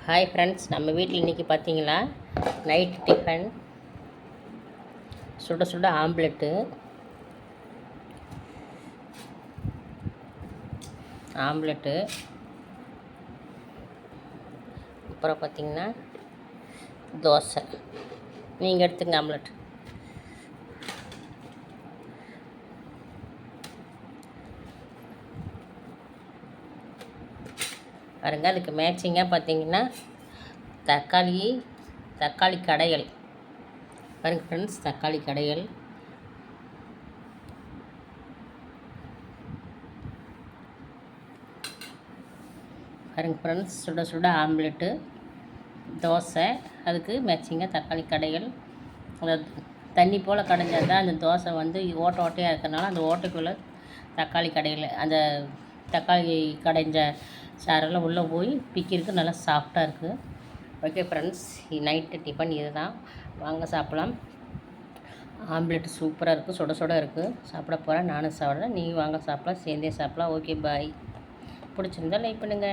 Hi friends, நம்ம வீட்டில் இன்றைக்கி பார்த்தீங்களா நைட் டிஃபன் சுட சுட ஆம்லெட்டு. அப்புறம் பார்த்திங்கன்னா தோசை. நீங்கள் எடுத்துங்க ஆம்லெட். பாருங்க, அதுக்கு மேட்சிங்காக பார்த்தீங்கன்னா தக்காளி கடையல். பாருங்கள் ஃப்ரெண்ட்ஸ், தக்காளி கடையல். பாருங்கள் ஃப்ரெண்ட்ஸ், சுட சுட ஆம்லெட்டு, தோசை. அதுக்கு மேட்சிங்காக தக்காளி கடையல். அந்த தண்ணி போல் கடைஞ்சால் தான் அந்த தோசை வந்து ஓட்டையாக இருக்கிறனால அந்த ஓட்டைக்குள்ளே தக்காளி கடையில் அந்த தக்காளி கடைஞ்ச சாரெல்லாம் உள்ளே போய் பிக்கிறதுக்கு நல்லா சாஃப்டாக இருக்குது. ஓகே ஃப்ரெண்ட்ஸ், நைட்டு டிஃபன் இது தான். வாங்க சாப்பிட்லாம். ஆம்லெட் சூப்பராக இருக்குது, சுட சுட இருக்குது. சாப்பிட போகிறேன், நானும் சாப்பிட்றேன், நீங்கள் வாங்க சாப்பிட்லாம், சேர்ந்தே சாப்பிட்லாம். ஓகே, பாய். பிடிச்சிருந்தா லைக் பண்ணுங்கள்.